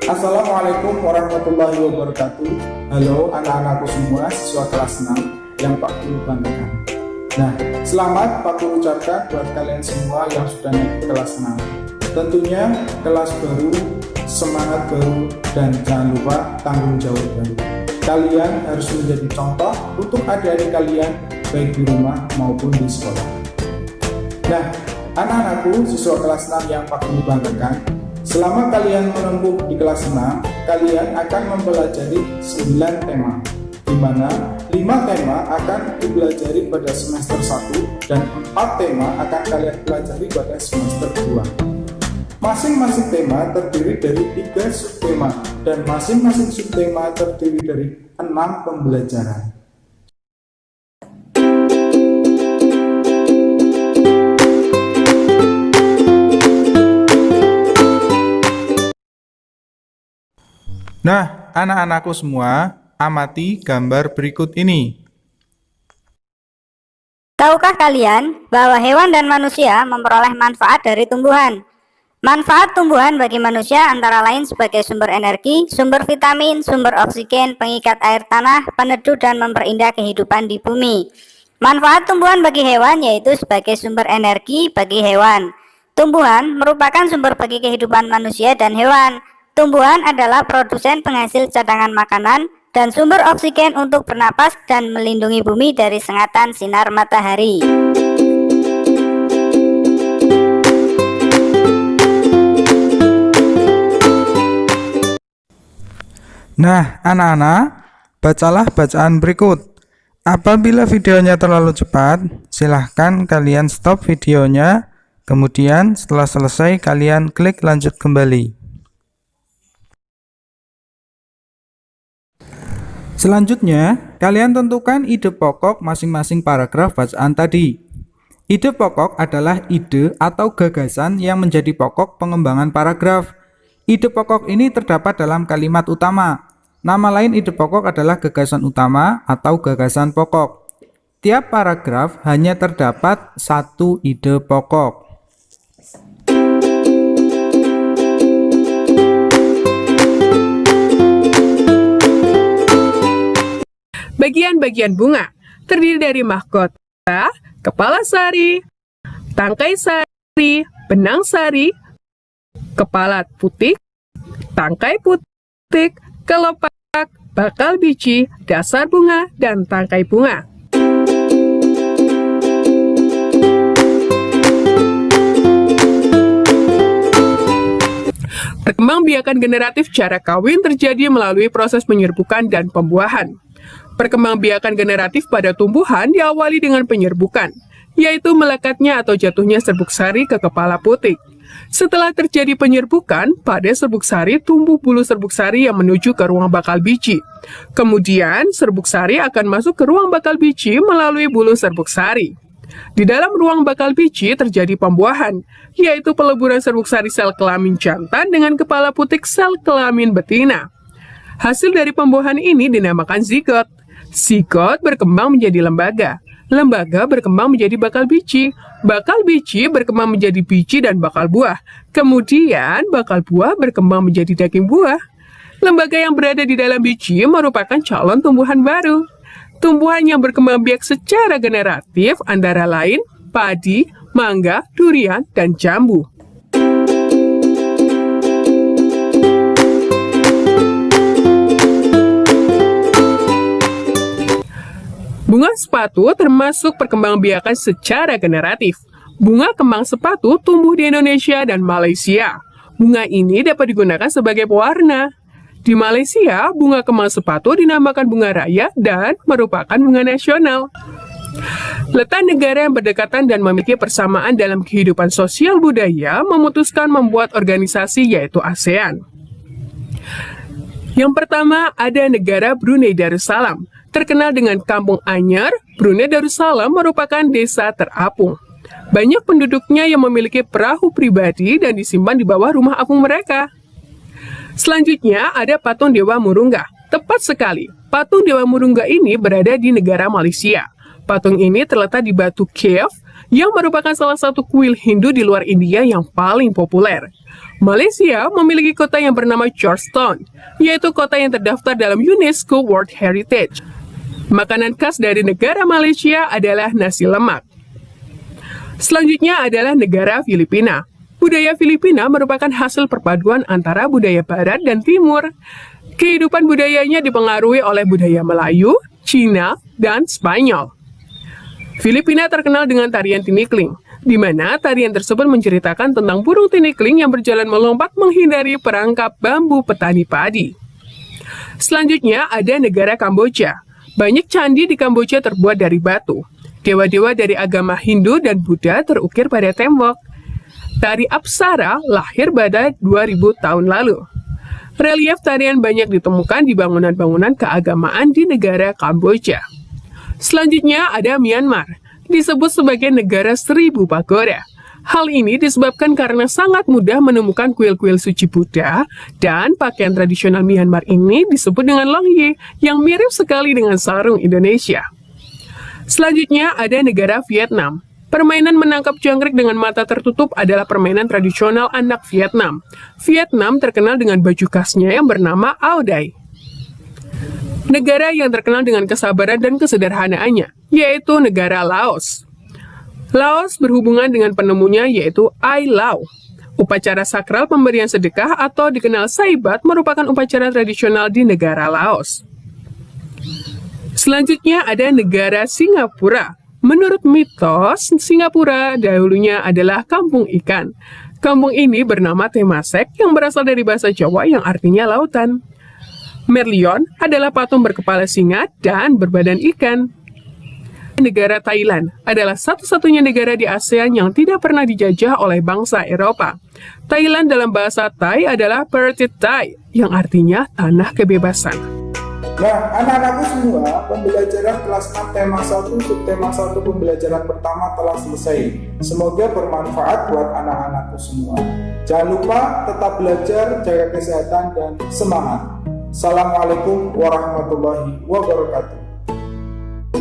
Assalamualaikum warahmatullahi wabarakatuh. Halo anak-anakku semua, siswa kelas 6 yang Pak Guru banggakan. Nah, selamat Pak Guru ucapkan buat kalian semua yang sudah naik ke kelas 6. Tentunya kelas baru, semangat baru, dan jangan lupa tanggung jawab baru. Kalian harus menjadi contoh untuk adik-adik kalian baik di rumah maupun di sekolah. Nah, anak-anakku siswa kelas 6 yang Pak Guru banggakan, selama kalian menempuh di kelas 6, kalian akan mempelajari 9 tema, di mana 5 tema akan dipelajari pada semester 1 dan 4 tema akan kalian pelajari pada semester 2. Masing-masing tema terdiri dari 3 subtema dan masing-masing subtema terdiri dari 6 pembelajaran. Nah, anak-anakku semua, amati gambar berikut ini. Tahukah kalian bahwa hewan dan manusia memperoleh manfaat dari tumbuhan? Manfaat tumbuhan bagi manusia antara lain sebagai sumber energi, sumber vitamin, sumber oksigen, pengikat air tanah, peneduh dan memperindah kehidupan di bumi. Manfaat tumbuhan bagi hewan yaitu sebagai sumber energi bagi hewan. Tumbuhan merupakan sumber bagi kehidupan manusia dan hewan. Tumbuhan adalah produsen penghasil cadangan makanan dan sumber oksigen untuk bernapas dan melindungi bumi dari sengatan sinar matahari. Nah, anak-anak, bacalah bacaan berikut. Apabila videonya terlalu cepat, silahkan kalian stop videonya. Kemudian setelah selesai, kalian klik lanjut kembali. Selanjutnya, kalian tentukan ide pokok masing-masing paragraf bacaan tadi. Ide pokok adalah ide atau gagasan yang menjadi pokok pengembangan paragraf. Ide pokok ini terdapat dalam kalimat utama. Nama lain ide pokok adalah gagasan utama atau gagasan pokok. Tiap paragraf hanya terdapat satu ide pokok. Bagian-bagian bunga terdiri dari mahkota, kepala sari, tangkai sari, benang sari, kepala putik, tangkai putik, kelopak, bakal biji, dasar bunga, dan tangkai bunga. Perkembangbiakan generatif cara kawin terjadi melalui proses penyerbukan dan pembuahan. Perkembangbiakan generatif pada tumbuhan diawali dengan penyerbukan, yaitu melekatnya atau jatuhnya serbuk sari ke kepala putik. Setelah terjadi penyerbukan, pada serbuk sari tumbuh bulu serbuk sari yang menuju ke ruang bakal biji. Kemudian, serbuk sari akan masuk ke ruang bakal biji melalui bulu serbuk sari. Di dalam ruang bakal biji terjadi pembuahan, yaitu peleburan serbuk sari sel kelamin jantan dengan kepala putik sel kelamin betina. Hasil dari pembuahan ini dinamakan zigot. Zigot berkembang menjadi lembaga. Lembaga berkembang menjadi bakal biji. Bakal biji berkembang menjadi biji dan bakal buah. Kemudian bakal buah berkembang menjadi daging buah. Lembaga yang berada di dalam biji merupakan calon tumbuhan baru. Tumbuhan yang berkembang biak secara generatif antara lain padi, mangga, durian, dan jambu. Bunga sepatu termasuk perkembangbiakan secara generatif. Bunga kembang sepatu tumbuh di Indonesia dan Malaysia. Bunga ini dapat digunakan sebagai pewarna. Di Malaysia, bunga kembang sepatu dinamakan bunga raya dan merupakan bunga nasional. Letak negara yang berdekatan dan memiliki persamaan dalam kehidupan sosial budaya memutuskan membuat organisasi yaitu ASEAN. Yang pertama ada negara Brunei Darussalam. Terkenal dengan Kampung Anyar, Brunei Darussalam merupakan desa terapung. Banyak penduduknya yang memiliki perahu pribadi dan disimpan di bawah rumah apung mereka. Selanjutnya ada patung Dewa Murungga. Tepat sekali, patung Dewa Murungga ini berada di negara Malaysia. Patung ini terletak di Batu Cave yang merupakan salah satu kuil Hindu di luar India yang paling populer. Malaysia memiliki kota yang bernama Georgetown, yaitu kota yang terdaftar dalam UNESCO World Heritage. Makanan khas dari negara Malaysia adalah nasi lemak. Selanjutnya adalah negara Filipina. Budaya Filipina merupakan hasil perpaduan antara budaya Barat dan Timur. Kehidupan budayanya dipengaruhi oleh budaya Melayu, Cina, dan Spanyol. Filipina terkenal dengan tarian tinikling, di mana tarian tersebut menceritakan tentang burung tinikling yang berjalan melompat menghindari perangkap bambu petani padi. Selanjutnya ada negara Kamboja. Banyak candi di Kamboja terbuat dari batu. Dewa-dewa dari agama Hindu dan Buddha terukir pada tembok. Tari Apsara lahir pada 2000 tahun lalu. Relief tarian banyak ditemukan di bangunan-bangunan keagamaan di negara Kamboja. Selanjutnya ada Myanmar, disebut sebagai negara 1000 pagoda. Hal ini disebabkan karena sangat mudah menemukan kuil-kuil suci Buddha, dan pakaian tradisional Myanmar ini disebut dengan longye, yang mirip sekali dengan sarung Indonesia. Selanjutnya ada negara Vietnam. Permainan menangkap jangkrik dengan mata tertutup adalah permainan tradisional anak Vietnam. Vietnam terkenal dengan baju khasnya yang bernama Ao Dai. Negara yang terkenal dengan kesabaran dan kesederhanaannya, yaitu negara Laos. Laos berhubungan dengan penemunya, yaitu Ai Lao. Upacara sakral pemberian sedekah atau dikenal Saibat merupakan upacara tradisional di negara Laos. Selanjutnya ada negara Singapura. Menurut mitos, Singapura dahulunya adalah kampung ikan. Kampung ini bernama Temasek yang berasal dari bahasa Jawa yang artinya lautan. Merlion adalah patung berkepala singa dan berbadan ikan. Negara Thailand adalah satu-satunya negara di ASEAN yang tidak pernah dijajah oleh bangsa Eropa. Thailand dalam bahasa Thai adalah Pertit Thai, yang artinya tanah kebebasan. Nah, anak-anakku semua, pembelajaran kelas 6 tema 1 subtema 1 pembelajaran pertama telah selesai. Semoga bermanfaat buat anak-anakku semua. Jangan lupa tetap belajar, jaga kesehatan, dan semangat. Assalamualaikum warahmatullahi wabarakatuh.